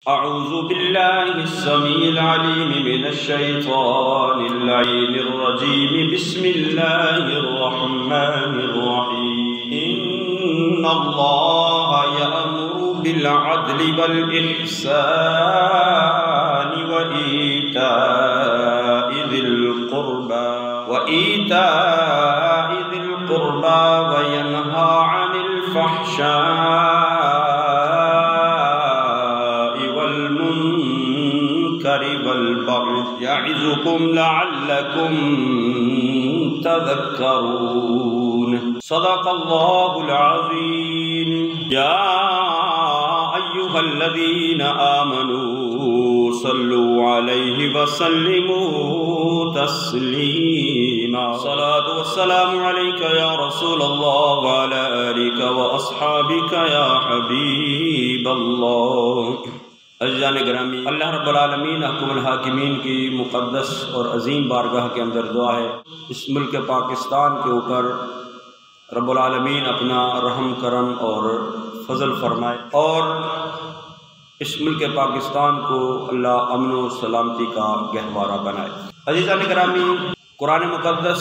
أعوذ بالله السميع العليم من الشيطان اللعين الرجيم. بسم الله الرحمن الرحيم. إن الله يأمر بالعدل والإحسان وإيتاء ذي القربى وينهى عن الفحشاء والمنكر والبغي يعظكم لعلكم تذكرون. صدق الله العظيم. يا أيها الذين آمنوا صلوا عليه وسلموا تسليما. صلاة والسلام عليك يا رسول الله وعلى آلك وأصحابك يا حبيب الله. عزیزان گرامی، اللہ رب العالمین حکم الحاکمین کی مقدس اور عظیم بارگاہ کے اندر دعا ہے اس ملک پاکستان کے اوپر رب العالمین اپنا رحم کرم اور فضل فرمائے اور اس ملک پاکستان کو اللہ امن و سلامتی کا گہوارہ بنائے. عزیزان گرامی، قرآن مقدس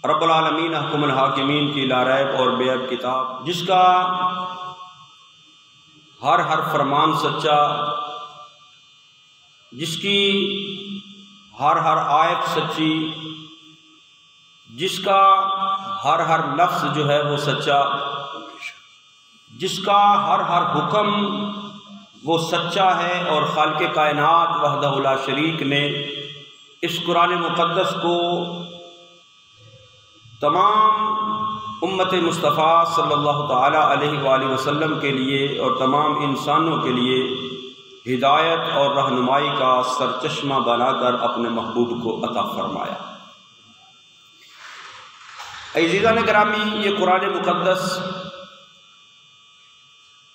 رب العالمین حکم الحاکمین کی لاریب اور بے عیب کتاب، جس کا ہر فرمان سچا، جس کی ہر آیت سچی، جس کا ہر لفظ جو ہے وہ سچا، جس کا ہر حکم وہ سچا ہے. اور خالق کائنات وحدہ لا شریک نے اس قرآن مقدس کو تمام امت مصطفیٰ صلی اللہ تعالی علیہ وآلہ وسلم کے لیے اور تمام انسانوں کے لیے ہدایت اور رہنمائی کا سرچشمہ بنا کر اپنے محبوب کو عطا فرمایا. عزیزان گرامی، یہ قرآن مقدس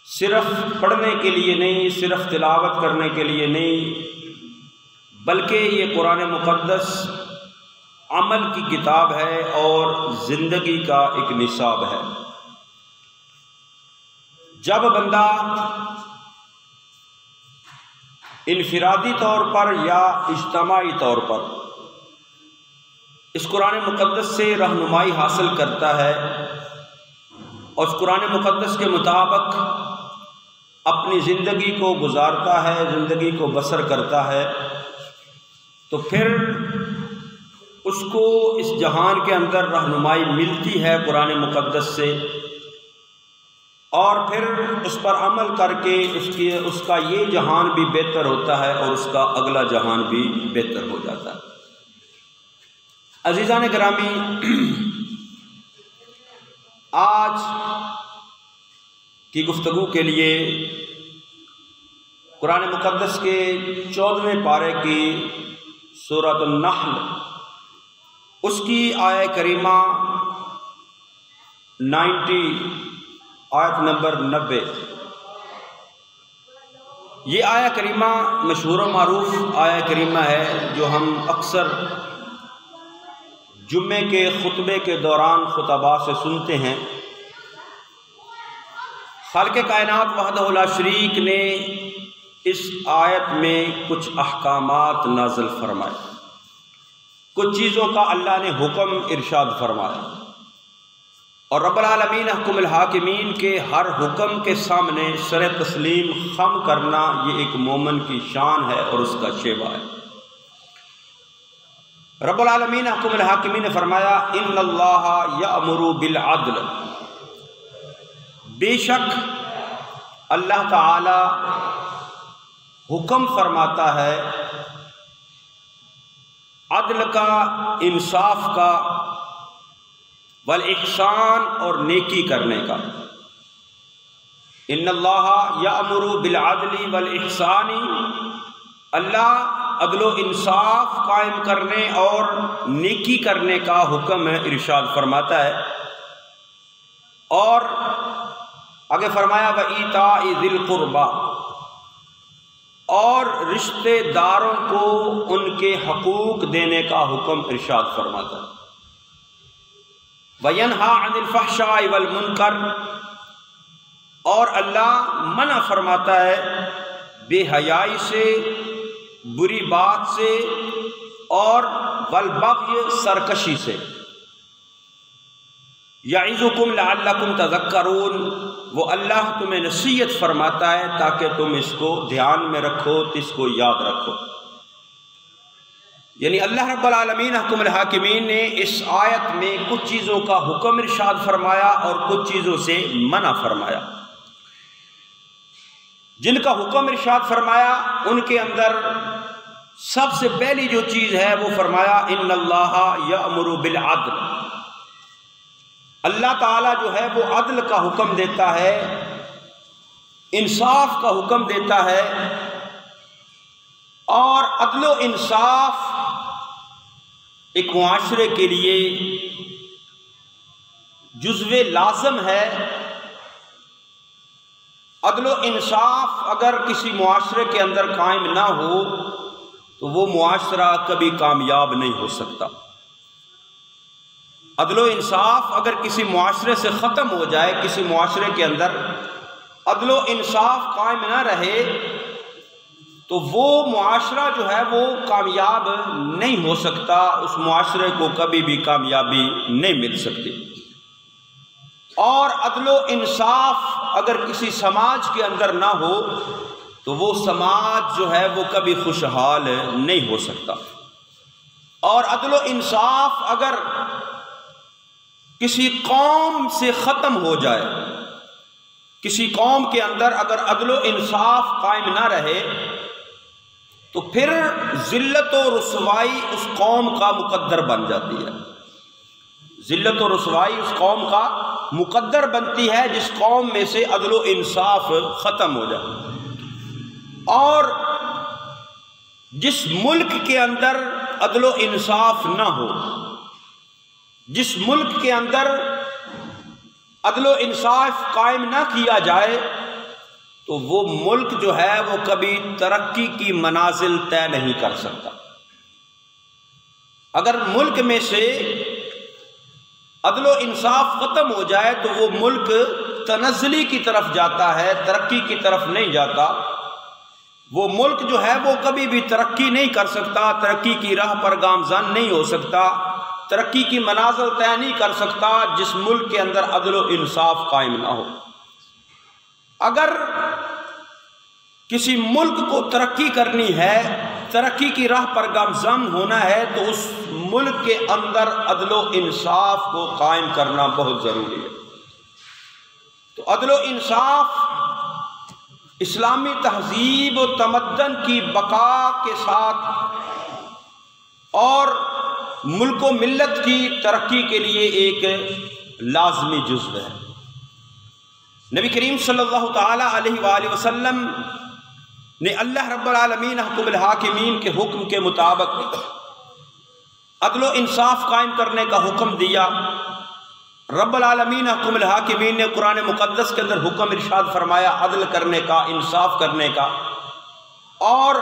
صرف پڑھنے کے لیے نہیں، صرف تلاوت کرنے کے لیے نہیں، بلکہ یہ قرآن مقدس عمل کی کتاب ہے اور زندگی کا ایک نصاب ہے. جب بندہ انفرادی طور پر یا اجتماعی طور پر اس قرآن مقدس سے رہنمائی حاصل کرتا ہے اور اس قرآن مقدس کے مطابق اپنی زندگی کو گزارتا ہے، زندگی کو بسر کرتا ہے، تو پھر اس کو اس جہان کے اندر رہنمائی ملتی ہے قرآن مقدس سے، اور پھر اس پر عمل کر کے اس کا یہ جہان بھی بہتر ہوتا ہے اور اس کا اگلا جہان بھی بہتر ہو جاتا ہے. عزیزان گرامی، آج کی گفتگو کے لیے قرآن مقدس کے 14ویں پارے کی سورۃ النحل، اس کی آیہ کریمہ 90، آیت نمبر 90. یہ آیہ کریمہ مشہور و معروف آیہ کریمہ ہے جو ہم اکثر جمعے کے خطبے کے دوران خطباء سے سنتے ہیں. خالق کائنات وحدہ لا شریک نے اس آیت میں کچھ احکامات نازل فرمائے، کچھ چیزوں کا اللہ نے حکم ارشاد فرمایا، اور رب العالمین حکم الحاکمین کے ہر حکم کے سامنے سر تسلیم خم کرنا یہ ایک مومن کی شان ہے اور اس کا شیوا ہے. رب العالمین حکم الحاکمین نے فرمایا ان اللہ یأمر بالعدل، بے شک اللہ تعالی حکم فرماتا ہے عدل کا، انصاف کا، والاحسان اور نیکی کرنے کا. ان اللہ یأمر بالعدل والاحسان، اللہ عدل و انصاف قائم کرنے اور نیکی کرنے کا حکم ارشاد فرماتا ہے. اور آگے فرمایا وَإِيتَاءِ ذِي الْقُرْبَى، اور رشتہ داروں کو ان کے حقوق دینے کا حکم ارشاد فرماتا ہے. وَيَنْهَى عَنِ الْفَحْشَاءِ وَالْمُنْكَرِ، اور اللہ منع فرماتا ہے بے حیائی سے، بری بات سے، اور والبغی سرکشی سے۔ یعظکم لعلکم تذکرون، وہ اللہ تمہیں نصیحت فرماتا ہے تاکہ تم اس کو دھیان میں رکھو، اس کو یاد رکھو۔ یعنی اللہ رب العالمین حکم الحاکمین نے اس آیت میں کچھ چیزوں کا حکم ارشاد فرمایا اور کچھ چیزوں سے منع فرمایا۔ جن کا حکم ارشاد فرمایا ان کے اندر سب سے پہلی جو چیز ہے وہ فرمایا ان اللہ یأمر بالعدل، اللہ تعالیٰ جو ہے وہ عدل کا حکم دیتا ہے، انصاف کا حکم دیتا ہے، اور عدل و انصاف ایک معاشرے کے لیے جزو لازم ہے۔ عدل و انصاف اگر کسی معاشرے کے اندر قائم نہ ہو تو وہ معاشرہ کبھی کامیاب نہیں ہو سکتا۔ عدل و انصاف اگر کسی معاشرے سے ختم ہو جائے، کسی معاشرے کے اندر عدل و انصاف قائم نہ رہے تو وہ معاشرہ جو ہے وہ کامیاب نہیں ہو سکتا، اس معاشرے کو کبھی بھی کامیابی نہیں مل سکتی۔ اور عدل و انصاف اگر کسی سماج کے اندر نہ ہو تو وہ سماج جو ہے وہ کبھی خوشحال نہیں ہو سکتا۔ اور عدل و انصاف اگر کسی قوم سے ختم ہو جائے، کسی قوم کے اندر اگر عدل و انصاف قائم نہ رہے تو پھر ذلت و رسوائی اس قوم کا مقدر بن جاتی ہے۔ ذلت و رسوائی اس قوم کا مقدر بنتی ہے جس قوم میں سے عدل و انصاف ختم ہو جائے۔ اور جس ملک کے اندر عدل و انصاف نہ ہو، جس ملک کے اندر عدل و انصاف قائم نہ کیا جائے تو وہ ملک جو ہے وہ کبھی ترقی کی منازل طے نہیں کر سکتا۔ اگر ملک میں سے عدل و انصاف ختم ہو جائے تو وہ ملک تنزلی کی طرف جاتا ہے، ترقی کی طرف نہیں جاتا۔ وہ ملک جو ہے وہ کبھی بھی ترقی نہیں کر سکتا، ترقی کی راہ پر گامزن نہیں ہو سکتا، ترقی کی منازل طے نہیں کر سکتا جس ملک کے اندر عدل و انصاف قائم نہ ہو۔ اگر کسی ملک کو ترقی کرنی ہے، ترقی کی راہ پر گامزن ہونا ہے تو اس ملک کے اندر عدل و انصاف کو قائم کرنا بہت ضروری ہے۔ تو عدل و انصاف اسلامی تہذیب و تمدن کی بقا کے ساتھ اور ملک و ملت کی ترقی کے لیے ایک لازمی جزو ہے۔ نبی کریم صلی اللہ تعالی علیہ وآلہ وسلم نے اللہ رب العالمین حکم الحاکمین کے حکم کے مطابق عدل و انصاف قائم کرنے کا حکم دیا۔ رب العالمین حکم الحاکمین نے قرآن مقدس کے اندر حکم ارشاد فرمایا عدل کرنے کا، انصاف کرنے کا، اور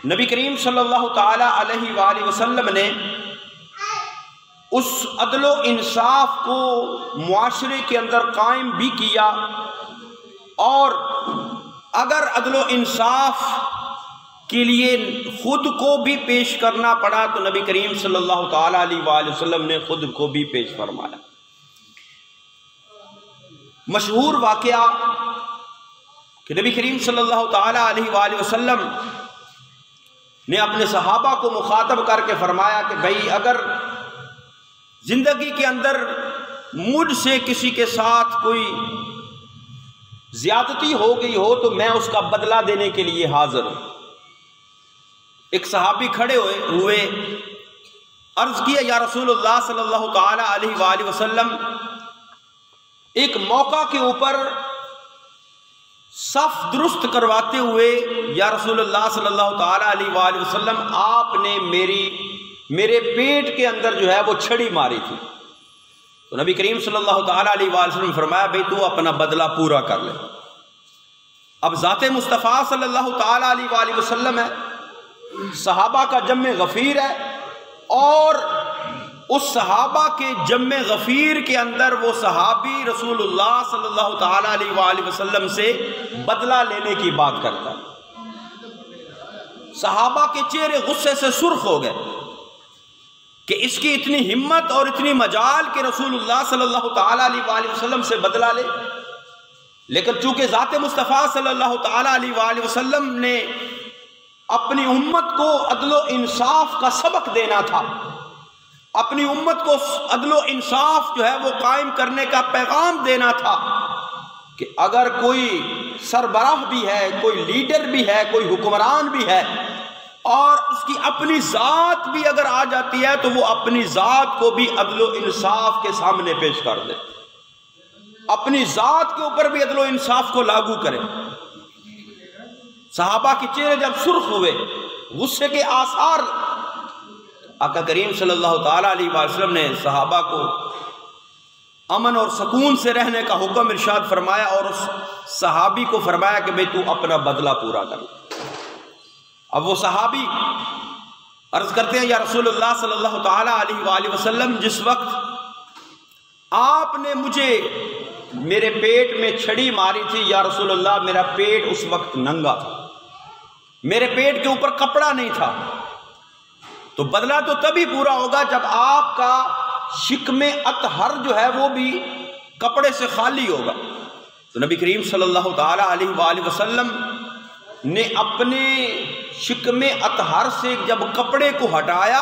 نبی کریم صلی اللہ تعالی علیہ وآلہ وسلم نے اس عدل و انصاف کو معاشرے کے اندر قائم بھی کیا۔ اور اگر عدل و انصاف کے لیے خود کو بھی پیش کرنا پڑا تو نبی کریم صلی اللہ تعالی علیہ وآلہ وسلم نے خود کو بھی پیش فرمایا۔ مشہور واقعہ کہ نبی کریم صلی اللہ تعالی علیہ وآلہ وسلم نے اپنے صحابہ کو مخاطب کر کے فرمایا کہ بھئی اگر زندگی کے اندر مجھ سے کسی کے ساتھ کوئی زیادتی ہو گئی ہو تو میں اس کا بدلہ دینے کے لیے حاضر ہوں۔ ایک صحابی کھڑے ہوئے عرض کیا یا رسول اللہ صلی اللہ تعالی علیہ وآلہ وسلم، ایک موقع کے اوپر صف درست کرواتے ہوئے یا رسول اللہ صلی اللہ تعالی علیہ وآلہ وسلم آپ نے میرے پیٹ کے اندر جو ہے وہ چھڑی ماری تھی۔ تو نبی کریم صلی اللہ تعالی علیہ وآلہ وسلم نے فرمایا بھئی تو اپنا بدلہ پورا کر لے۔ اب ذات مصطفیٰ صلی اللہ تعالی علیہ وآلہ وسلم ہے، صحابہ کا جمع غفیر ہے، اور اس صحابہ کے جمع غفیر کے اندر وہ صحابی رسول اللہ صلی اللہ تعالی علیہ وآلہ وسلم سے بدلہ لینے کی بات کرتا ہے۔ صحابہ کے چہرے غصے سے سرخ ہو گئے کہ اس کی اتنی ہمت اور اتنی مجال کہ رسول اللہ صلی اللہ تعالی علیہ وآلہ وسلم سے بدلہ لے۔ لیکن چونکہ ذات مصطفیٰ صلی اللہ تعالی علیہ وآلہ وسلم نے اپنی امت کو عدل و انصاف کا سبق دینا تھا، اپنی امت کو عدل و انصاف جو ہے وہ قائم کرنے کا پیغام دینا تھا کہ اگر کوئی سربراہ بھی ہے، کوئی لیڈر بھی ہے، کوئی حکمران بھی ہے اور اس کی اپنی ذات بھی اگر آ جاتی ہے تو وہ اپنی ذات کو بھی عدل و انصاف کے سامنے پیش کر دے، اپنی ذات کے اوپر بھی عدل و انصاف کو لاگو کرے۔ صحابہ کے چہرے جب سرخ ہوئے، غصے کے آثار، آقا کریم صلی اللہ تعالی علیہ وسلم نے صحابہ کو امن اور سکون سے رہنے کا حکم ارشاد فرمایا اور اس صحابی کو فرمایا کہ بھئی تو اپنا بدلہ پورا کر۔ اب وہ صحابی عرض کرتے ہیں یا رسول اللہ صلی اللہ تعالی علیہ وآلہ وسلم، جس وقت آپ نے مجھے میرے پیٹ میں چھڑی ماری تھی یا رسول اللہ، میرا پیٹ اس وقت ننگا تھا، میرے پیٹ کے اوپر کپڑا نہیں تھا، تو بدلہ تو تبھی پورا ہوگا جب آپ کا شکم اطہر جو ہے وہ بھی کپڑے سے خالی ہوگا۔ تو نبی کریم صلی اللہ تعالی علیہ وآلہ وسلم نے اپنے شکم اطہر سے جب کپڑے کو ہٹایا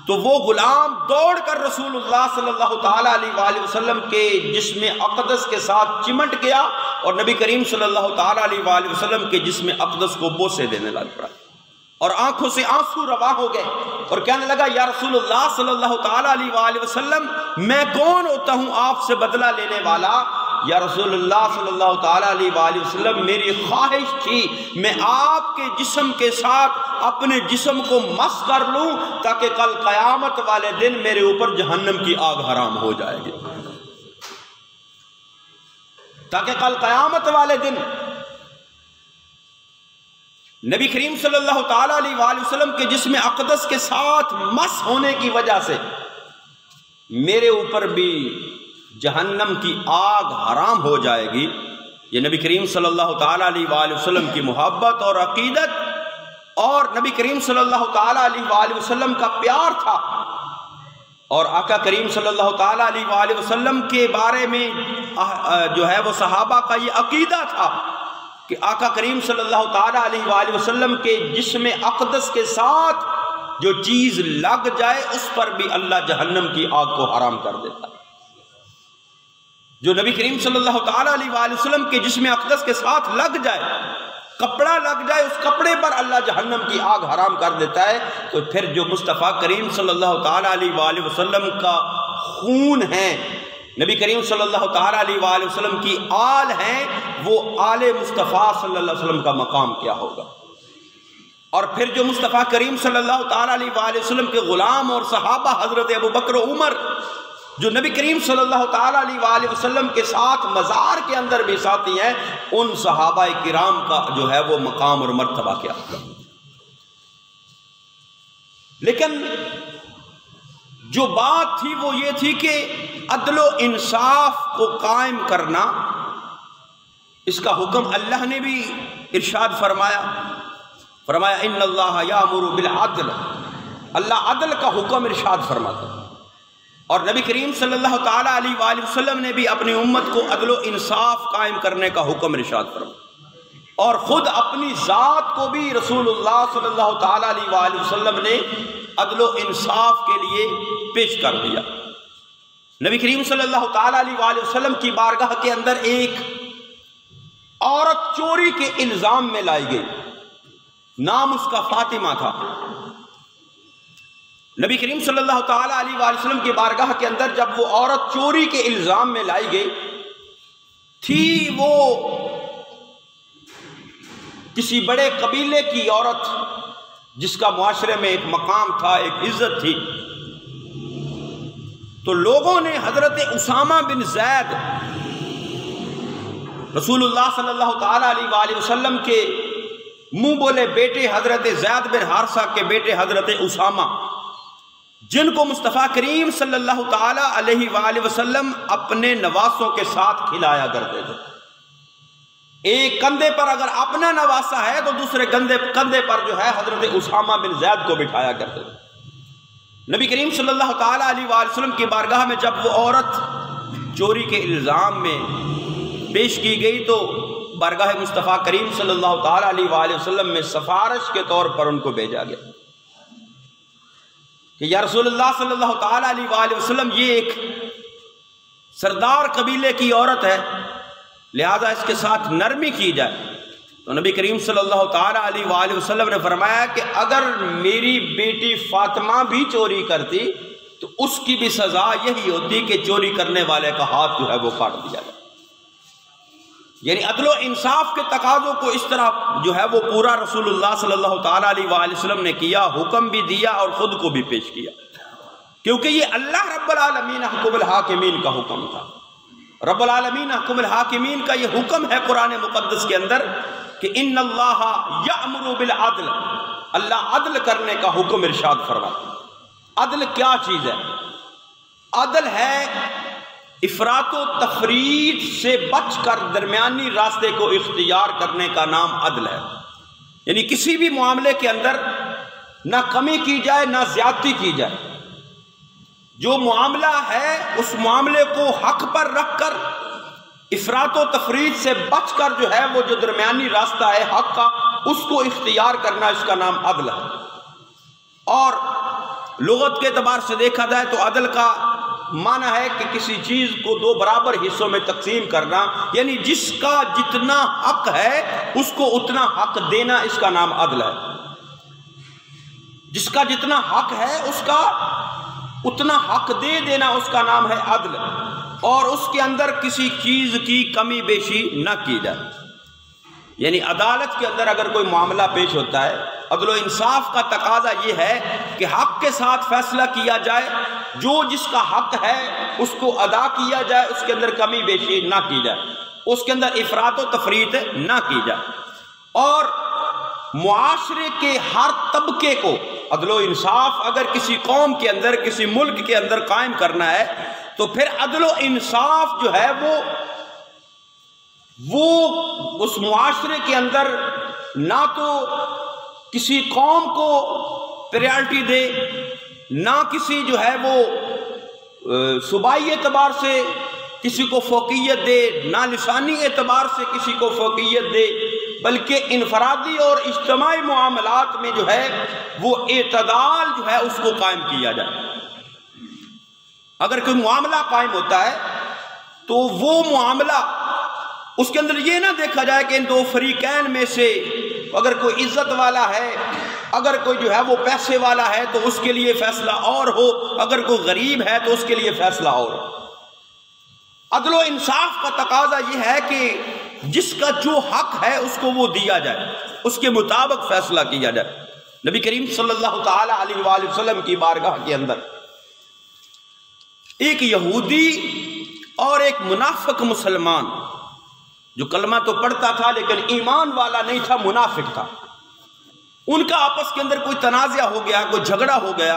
تو وہ غلام دوڑ کر رسول اللہ صلی اللہ تعالی علیہ وآلہ وسلم کے جسم اقدس کے ساتھ چمٹ گیا اور نبی کریم صلی اللہ تعالی علیہ وآلہ وسلم کے جسم اقدس کو بوسے دینے لگ پڑا اور آنکھوں سے آنسو رواں ہو گئے اور کہنے لگا یا رسول اللہ صلی اللہ تعالی علیہ وآلہ وسلم، میں کون ہوتا ہوں آپ سے بدلہ لینے والا؟ یا رسول اللہ صلی اللہ تعالی علیہ وآلہ وسلم، میری خواہش تھی میں آپ کے جسم کے ساتھ اپنے جسم کو مس کر لوں تاکہ کل قیامت والے دن میرے اوپر جہنم کی آگ حرام ہو جائے گی، تاکہ کل قیامت والے دن نبی کریم صلی اللہ تعالی علیہ وآلہ وسلم کے جسم اقدس کے ساتھ مس ہونے کی وجہ سے میرے اوپر بھی جہنم کی آگ حرام ہو جائے گی۔ یہ نبی کریم صلی اللہ تعالی علیہ وآلہ وسلم کی محبت اور عقیدت اور نبی کریم صلی اللہ تعالی علیہ وآلہ وسلم کا پیار تھا، اور آقا کریم صلی اللہ تعالی علیہ وآلہ وسلم کے بارے میں جو ہے وہ صحابہ کا یہ عقیدہ تھا کہ آقا کریم صلی اللہ تعالی علیہ وآلہ وسلم کے جسم اقدس کے ساتھ جو چیز لگ جائے اس پر بھی اللہ جہنم کی آگ کو حرام کر دیتا ہے۔ جو نبی کریم صلی اللہ تعالی علیہ وآلہ وسلم کے جسم اقدس کے ساتھ لگ جائے، کپڑا لگ جائے، اس کپڑے پر اللہ جہنم کی آگ حرام کر دیتا ہے۔ تو پھر جو مصطفیٰ کریم صلی اللہ تعالی علیہ وآلہ وسلم کا خون ہے، نبی کریم صلی اللہ تعالی علیہ وآلہ وسلم کی آل ہیں، وہ آل مصطفیٰ صلی اللہ علیہ وسلم کا مقام کیا ہوگا؟ اور پھر جو مصطفیٰ کریم صلی اللہ تعالی علیہ وآلہ وسلم کے غلام اور صحابہ حضرت ابو بکر و عمر جو نبی کریم صلی اللہ تعالی علیہ وآلہ وسلم کے ساتھ مزار کے اندر بھی ساتھی ہیں، ان صحابہ کرام کا جو ہے وہ مقام اور مرتبہ کیا ہوگا؟ لیکن جو بات تھی وہ یہ تھی کہ عدل و انصاف کو قائم کرنا، اس کا حکم اللہ نے بھی ارشاد فرمایا ان اللہ یامر بالعدل، اللہ عدل کا حکم ارشاد فرماتا ہے، اور نبی کریم صلی اللہ تعالی علیہ وآلہ وسلم نے بھی اپنی امت کو عدل و انصاف قائم کرنے کا حکم ارشاد فرمایا، اور خود اپنی ذات کو بھی رسول اللہ صلی اللہ تعالی علیہ وآلہ وسلم نے عدل و انصاف کے لیے پیش کر دیا۔ نبی کریم صلی اللہ تعالی علیہ وآلہ وسلم کی بارگاہ کے اندر ایک عورت چوری کے الزام میں لائی گئی، نام اس کا فاطمہ تھا۔ نبی کریم صلی اللہ تعالی علیہ وآلہ وسلم کی بارگاہ کے اندر جب وہ عورت چوری کے الزام میں لائی گئی تھی، وہ کسی بڑے قبیلے کی عورت جس کا معاشرے میں ایک مقام تھا، ایک عزت تھی، تو لوگوں نے حضرت اسامہ بن زید رسول اللہ صلی اللہ تعالی علیہ وآلہ وسلم کے منہ بولے بیٹے حضرت زید بن حارثہ کے بیٹے حضرت اسامہ، جن کو مصطفیٰ کریم صلی اللہ تعالی علیہ وآلہ وسلم اپنے نواسوں کے ساتھ کھلایا کرتے تھے۔ ایک کندھے پر اگر اپنا نواسا ہے تو دوسرے کندھے پر جو ہے حضرت اسامہ بن زید کو بٹھایا کرتے تھے۔ نبی کریم صلی اللہ تعالی علیہ وآلہ وسلم کی بارگاہ میں جب وہ عورت چوری کے الزام میں پیش کی گئی تو بارگاہ مصطفیٰ کریم صلی اللہ تعالی علیہ وآلہ وسلم میں سفارش کے طور پر ان کو بھیجا گیا کہ یا رسول اللہ صلی اللہ تعالی علیہ وآلہ وسلم، یہ ایک سردار قبیلے کی عورت ہے، لہذا اس کے ساتھ نرمی کی جائے۔ تو نبی کریم صلی اللہ تعالی علیہ وآلہ وسلم نے فرمایا کہ اگر میری بیٹی فاطمہ بھی چوری کرتی تو اس کی بھی سزا یہی ہوتی کہ چوری کرنے والے کا ہاتھ جو ہے وہ کاٹ دیا جائے۔ یعنی عدل و انصاف کے تقاضوں کو اس طرح جو ہے وہ پورا رسول اللہ صلی اللہ تعالی علیہ وآلہ وسلم نے کیا، حکم بھی دیا اور خود کو بھی پیش کیا، کیونکہ یہ اللہ رب العالمین حکم الحاکمین کا حکم تھا۔ رب العالمین حکم الحاکمین کا یہ حکم ہے قرآن مقدس کے اندر کہ ان اللہ یأمر بالعدل، اللہ عدل کرنے کا حکم ارشاد فرماتا ہے۔ عدل کیا چیز ہے؟ عدل ہے افراط و تفریط سے بچ کر درمیانی راستے کو اختیار کرنے کا نام عدل ہے۔ یعنی کسی بھی معاملے کے اندر نہ کمی کی جائے نہ زیادتی کی جائے، جو معاملہ ہے اس معاملے کو حق پر رکھ کر افراط و تفریط سے بچ کر جو ہے وہ جو درمیانی راستہ ہے حق کا اس کو اختیار کرنا، اس کا نام عدل ہے۔ اور لغت کے اعتبار سے دیکھا جائے تو عدل کا معنی ہے کہ کسی چیز کو دو برابر حصوں میں تقسیم کرنا، یعنی جس کا جتنا حق ہے اس کو اتنا حق دینا، اس کا نام عدل ہے۔ جس کا جتنا حق ہے اس کا اتنا حق دے دینا، اس کا نام ہے عدل، اور اس کے اندر کسی چیز کی کمی بیشی نہ کی جائے۔ یعنی عدالت کے اندر اگر کوئی معاملہ پیش ہوتا ہے، عدل و انصاف کا تقاضا یہ ہے کہ حق کے ساتھ فیصلہ کیا جائے، جو جس کا حق ہے اس کو ادا کیا جائے، اس کے اندر کمی بیشی نہ کی جائے، اس کے اندر افراط و تفریط نہ کی جائے۔ اور معاشرے کے ہر طبقے کو عدل و انصاف اگر کسی قوم کے اندر کسی ملک کے اندر قائم کرنا ہے تو پھر عدل و انصاف جو ہے وہ اس معاشرے کے اندر نہ تو کسی قوم کو پریارٹی دے، نہ کسی جو ہے وہ صوبائی اعتبار سے کسی کو فوقیت دے، نہ لسانی اعتبار سے کسی کو فوقیت دے، بلکہ انفرادی اور اجتماعی معاملات میں جو ہے وہ اعتدال جو ہے اس کو قائم کیا جائے۔ اگر کوئی معاملہ قائم ہوتا ہے تو وہ معاملہ اس کے اندر یہ نہ دیکھا جائے کہ ان دو فریقین میں سے اگر کوئی عزت والا ہے، اگر کوئی جو ہے وہ پیسے والا ہے تو اس کے لیے فیصلہ اور ہو، اگر کوئی غریب ہے تو اس کے لیے فیصلہ اور ہو۔ عدل و انصاف کا تقاضا یہ ہے کہ جس کا جو حق ہے اس کو وہ دیا جائے، اس کے مطابق فیصلہ کیا جائے۔ نبی کریم صلی اللہ تعالی علیہ وآلہ وسلم کی بارگاہ کے اندر ایک یہودی اور ایک منافق مسلمان جو کلمہ تو پڑھتا تھا لیکن ایمان والا نہیں تھا، منافق تھا، ان کا آپس کے اندر کوئی تنازع ہو گیا، کوئی جھگڑا ہو گیا۔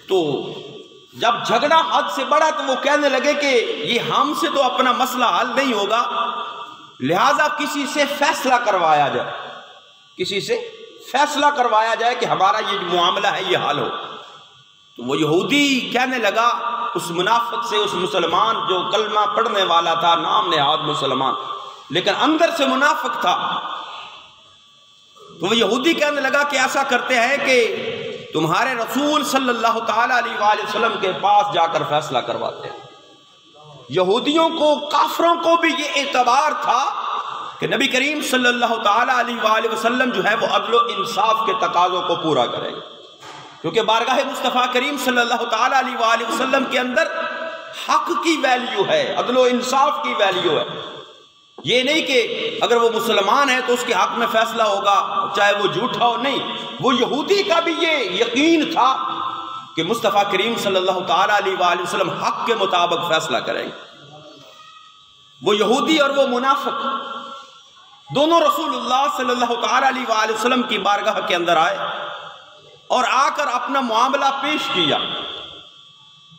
تو جب جھگڑا حد سے بڑھا تو وہ کہنے لگے کہ یہ ہم سے تو اپنا مسئلہ حل نہیں ہوگا، لہذا کسی سے فیصلہ کروایا جائے، کسی سے فیصلہ کروایا جائے کہ ہمارا یہ معاملہ ہے یہ حل ہو۔ تو وہ یہودی کہنے لگا اس منافق سے، اس مسلمان جو کلمہ پڑھنے والا تھا، نام نہاد مسلمان لیکن اندر سے منافق تھا، تو وہ یہودی کہنے لگا کہ ایسا کرتے ہیں کہ تمہارے رسول صلی اللہ تعالی علیہ وآلہ وسلم کے پاس جا کر فیصلہ کرواتے ہیں۔ یہودیوں کو، کافروں کو بھی یہ اعتبار تھا کہ نبی کریم صلی اللہ تعالی علیہ وآلہ وسلم جو ہے وہ عدل و انصاف کے تقاضوں کو پورا کریں گے، کیونکہ بارگاہ مصطفیٰ کریم صلی اللہ تعالی علیہ وآلہ وسلم کے اندر حق کی ویلیو ہے، عدل و انصاف کی ویلیو ہے۔ یہ نہیں کہ اگر وہ مسلمان ہے تو اس کے حق میں فیصلہ ہوگا چاہے وہ جھوٹا ہو، نہیں، وہ یہودی کا بھی یہ یقین تھا کہ مصطفیٰ کریم صلی اللہ تعالی علیہ وآلہ وسلم حق کے مطابق فیصلہ کریں گے۔ وہ یہودی اور وہ منافق دونوں رسول اللہ صلی اللہ تعالی علیہ وآلہ وسلم کی بارگاہ کے اندر آئے اور آ کر اپنا معاملہ پیش کیا،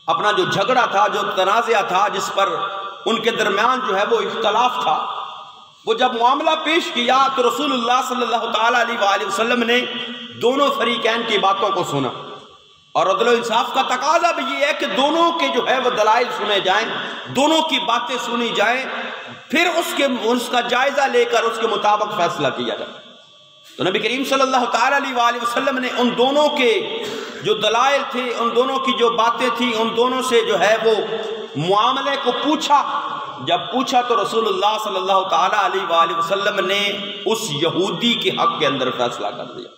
اپنا جو جھگڑا تھا، جو تنازعہ تھا، جس پر ان کے درمیان جو ہے وہ اختلاف تھا، وہ جب معاملہ پیش کیا تو رسول اللہ صلی اللہ تعالیٰ علیہ وآلہ وسلم نے دونوں فریقین کی باتوں کو سنا، اور عدل و انصاف کا تقاضا بھی یہ ہے کہ دونوں کے جو ہے وہ دلائل سنے جائیں، دونوں کی باتیں سنی جائیں، پھر اس کا جائزہ لے کر اس کے مطابق فیصلہ کیا جائے۔ تو نبی کریم صلی اللہ تعالیٰ علیہ وآلہ وسلم نے ان دونوں کے جو دلائل تھے، ان دونوں کی جو باتیں تھیں، ان دونوں سے جو ہے وہ معاملے کو پوچھا۔ جب پوچھا تو رسول اللہ صلی اللہ تعالیٰ علیہ وآلہ وسلم نے اس یہودی کے حق کے اندر فیصلہ کر دیا۔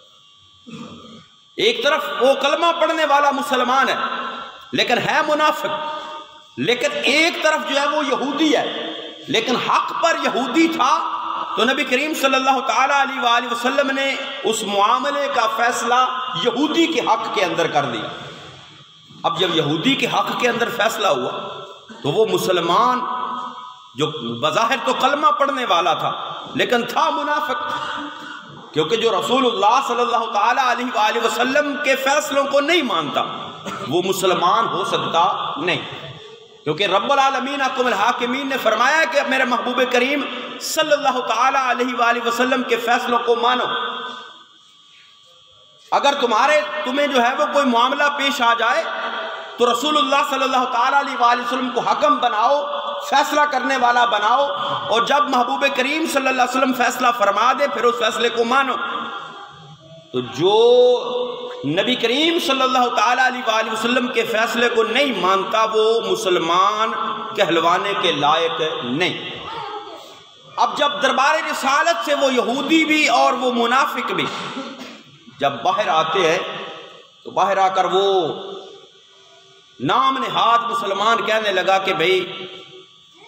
ایک طرف وہ کلمہ پڑھنے والا مسلمان ہے لیکن ہے منافق، لیکن ایک طرف جو ہے وہ یہودی ہے لیکن حق پر یہودی تھا، تو نبی کریم صلی اللہ تعالیٰ علیہ وآلہ وسلم نے اس معاملے کا فیصلہ یہودی کے حق کے اندر کر دیا۔ اب جب یہودی کے حق کے اندر فیصلہ ہوا تو وہ مسلمان جو بظاہر تو کلمہ پڑھنے والا تھا لیکن تھا منافق، کیونکہ جو رسول اللہ صلی اللہ تعالیٰ علیہ وآلہ وسلم کے فیصلوں کو نہیں مانتا وہ مسلمان ہو سکتا نہیں، کیونکہ رب العالمین احکم الحاکمین نے فرمایا کہ میرے محبوب کریم صلی اللہ تعالیٰ علیہ وآلہ وسلم کے فیصلوں کو مانو۔ اگر تمہیں جو ہے وہ کوئی معاملہ پیش آ جائے تو رسول اللہ صلی اللہ تعالیٰ علیہ وآلہ وسلم کو حکم بناؤ، فیصلہ کرنے والا بناؤ، اور جب محبوب کریم صلی اللہ علیہ وسلم فیصلہ فرما دے پھر اس فیصلے کو مانو۔ تو جو نبی کریم صلی اللہ تعالیٰ علیہ وآلہ وسلم کے فیصلے کو نہیں مانتا وہ مسلمان کہلوانے کے لائق نہیں۔ اب جب دربار رسالت سے وہ یہودی بھی اور وہ منافق بھی جب باہر آتے ہیں تو باہر آ کر وہ نام نہاد مسلمان کہنے لگا کہ بھئی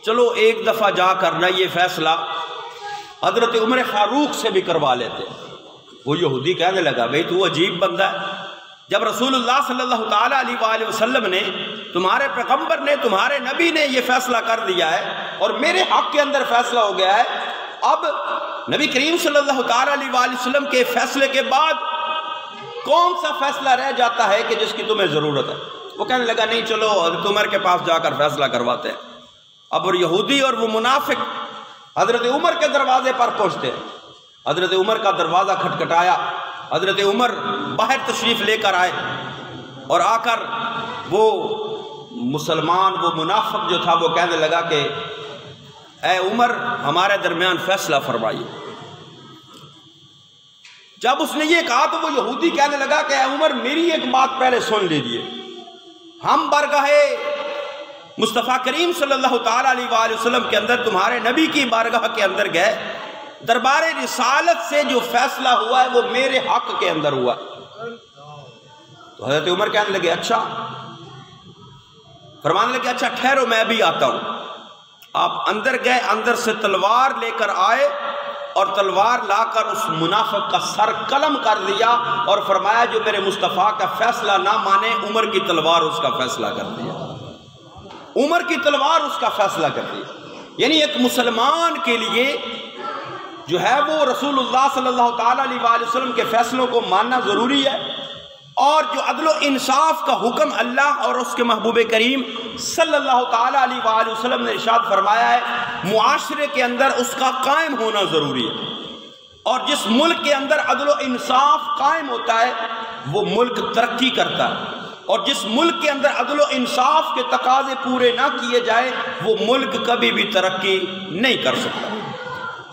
چلو ایک دفعہ جا کر نہ یہ فیصلہ حضرت عمر فاروق سے بھی کروا لیتے ہیں۔ وہ یہودی کہنے لگا بھئی تو عجیب بندہ ہے، جب رسول اللہ صلی اللہ تعالیٰ علیہ وآلہ وسلم نے، تمہارے پیغمبر نے، تمہارے نبی نے یہ فیصلہ کر دیا ہے اور میرے حق کے اندر فیصلہ ہو گیا ہے، اب نبی کریم صلی اللہ تعالیٰ علیہ وآلہ وسلم کے فیصلے کے بعد کون سا فیصلہ رہ جاتا ہے کہ جس کی تمہیں ضرورت ہے؟ وہ کہنے لگا نہیں چلو حضرت عمر کے پاس جا کر فیصلہ کرواتے ہیں۔ اب اور یہودی اور وہ منافق حضرت عمر کے دروازے پر پہنچتے ہیں، حضرت عمر کا دروازہ کھٹکھٹایا، حضرت عمر باہر تشریف لے کر آئے اور آ کر وہ مسلمان وہ منافق جو تھا وہ کہنے لگا کہ اے عمر ہمارے درمیان فیصلہ فرمائیے۔ جب اس نے یہ کہا تو وہ یہودی کہنے لگا کہ اے عمر میری ایک بات پہلے سن لیجیے، ہم بارگاہ مصطفیٰ کریم صلی اللہ تعالیٰ علیہ وآلہ وسلم کے اندر تمہارے نبی کی بارگاہ کے اندر گئے، دربار رسالت سے جو فیصلہ ہوا ہے وہ میرے حق کے اندر ہوا۔ تو حضرت عمر کہنے لگے اچھا، فرمانے لگے اچھا ٹھہرو میں بھی آتا ہوں۔ آپ اندر گئے، اندر سے تلوار لے کر آئے اور تلوار لا کر اس منافق کا سر قلم کر دیا اور فرمایا جو میرے مصطفیٰ کا فیصلہ نہ مانے عمر کی تلوار اس کا فیصلہ کر دیا، عمر کی تلوار اس کا فیصلہ کر دیا۔ یعنی ایک مسلمان کے لیے جو ہے وہ رسول اللہ صلی اللہ تعالیٰ علیہ وآلہ وسلم کے فیصلوں کو ماننا ضروری ہے، اور جو عدل و انصاف کا حکم اللہ اور اس کے محبوب کریم صلی اللہ تعالیٰ علیہ وآلہ وسلم نے ارشاد فرمایا ہے معاشرے کے اندر اس کا قائم ہونا ضروری ہے، اور جس ملک کے اندر عدل و انصاف قائم ہوتا ہے وہ ملک ترقی کرتا ہے، اور جس ملک کے اندر عدل و انصاف کے تقاضے پورے نہ کیے جائے وہ ملک کبھی بھی ترقی نہیں کر سکتا۔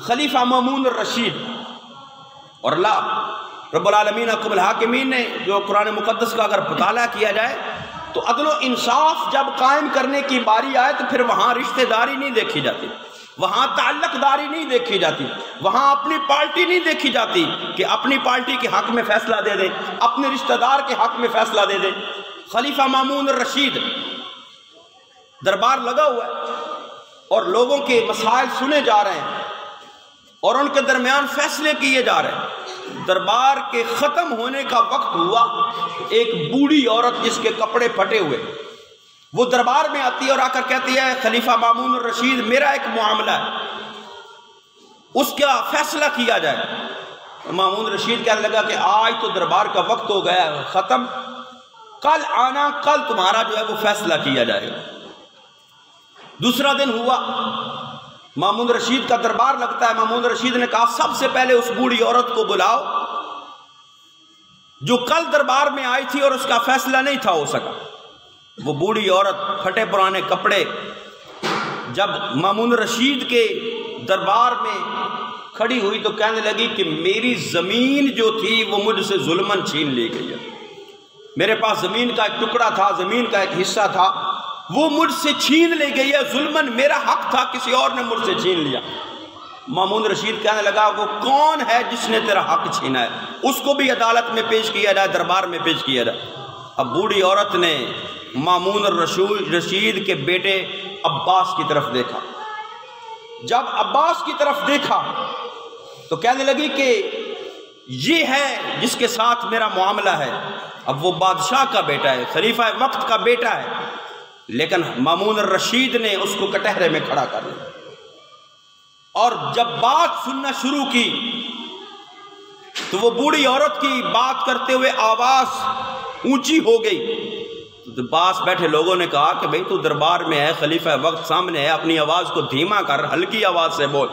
خلیفہ مامون الرشید اور اللہ رب العالمین احکم الحاکمین نے جو قرآن مقدس کا اگر مطالعہ کیا جائے تو عدل و انصاف جب قائم کرنے کی باری آئے تو پھر وہاں رشتہ داری نہیں دیکھی جاتی، وہاں تعلق داری نہیں دیکھی جاتی، وہاں اپنی پارٹی نہیں دیکھی جاتی کہ اپنی پارٹی کے حق میں فیصلہ دے دیں، اپنے رشتہ دار کے حق میں فیصلہ دے دیں۔ خلیفہ مامون الرشید دربار لگا ہوا ہے اور لوگوں کے مسائل سنے جا رہے ہیں اور ان کے درمیان فیصلے کیے جا رہے ہیں۔ دربار کے ختم ہونے کا وقت ہوا، ایک بوڑھی عورت جس کے کپڑے پھٹے ہوئے وہ دربار میں آتی ہے اور آ کر کہتی ہے خلیفہ مامون الرشید میرا ایک معاملہ ہے، اس کا فیصلہ کیا جائے۔ مامون رشید کہنے لگا کہ آج تو دربار کا وقت ہو گیا ختم، کل آنا، کل تمہارا جو ہے وہ فیصلہ کیا جائے گا۔ دوسرا دن ہوا، مامون رشید کا دربار لگتا ہے۔ مامون رشید نے کہا سب سے پہلے اس بوڑھی عورت کو بلاؤ جو کل دربار میں آئی تھی اور اس کا فیصلہ نہیں تھا ہو سکا۔ وہ بوڑھی عورت پھٹے پرانے کپڑے جب مامون رشید کے دربار میں کھڑی ہوئی تو کہنے لگی کہ میری زمین جو تھی وہ مجھ سے ظلماً چھین لی گئی ہے، میرے پاس زمین کا ایک ٹکڑا تھا، زمین کا ایک حصہ تھا، وہ مجھ سے چھین لی گئی ہے ظلماً، میرا حق تھا کسی اور نے مجھ سے چھین لیا۔ مامون رشید کہنے لگا وہ کون ہے جس نے تیرا حق چھینا ہے، اس کو بھی عدالت میں پیش کیا جائے، دربار میں پیش کیا جائے۔ اب بوڑھی عورت نے مامون رشید کے بیٹے عباس کی طرف دیکھا۔ جب عباس کی طرف دیکھا تو کہنے لگی کہ یہ ہے جس کے ساتھ میرا معاملہ ہے۔ اب وہ بادشاہ کا بیٹا ہے، خلیفہ وقت کا بیٹا ہے، لیکن مامون رشید نے اس کو کٹہرے میں کھڑا کر دیا۔ اور جب بات سننا شروع کی تو وہ بوڑھی عورت کی بات کرتے ہوئے آواز اونچی ہو گئی۔ تو پاس بیٹھے لوگوں نے کہا کہ بھئی تو دربار میں ہے، خلیفہ وقت سامنے ہے، اپنی آواز کو دھیما کر، ہلکی آواز سے بول۔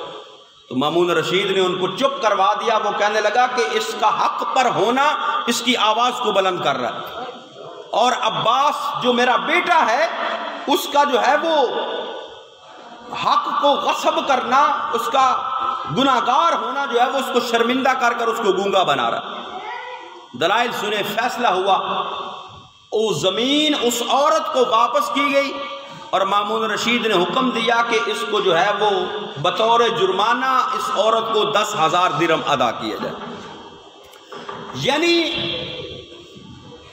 تو مامون رشید نے ان کو چپ کروا دیا۔ وہ کہنے لگا کہ اس کا حق پر ہونا اس کی آواز کو بلند کر رہا ہے، اور عباس جو میرا بیٹا ہے اس کا جو ہے وہ حق کو غصب کرنا، اس کا گناہگار ہونا جو ہے وہ اس کو شرمندہ کر کر اس کو گونگا بنا رہا۔ دلائل سنے، فیصلہ ہوا، وہ زمین اس عورت کو واپس کی گئی، اور مامون رشید نے حکم دیا کہ اس کو جو ہے وہ بطور جرمانہ اس عورت کو 10,000 درہم ادا کیا جائے۔ یعنی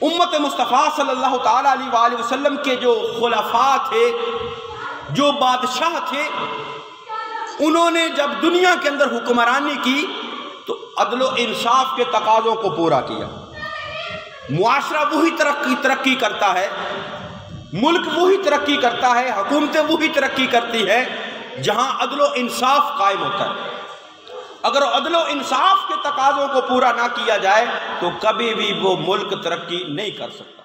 امت مصطفیٰ صلی اللہ تعالیٰ علیہ وآلہ وسلم کے جو خلفاء تھے، جو بادشاہ تھے، انہوں نے جب دنیا کے اندر حکمرانی کی تو عدل و انصاف کے تقاضوں کو پورا کیا۔ معاشرہ وہی ترقی کرتا ہے، ملک وہی ترقی کرتا ہے، حکومتیں وہی ترقی کرتی ہے جہاں عدل و انصاف قائم ہوتا ہے۔ اگر عدل و انصاف کے تقاضوں کو پورا نہ کیا جائے تو کبھی بھی وہ ملک ترقی نہیں کر سکتا۔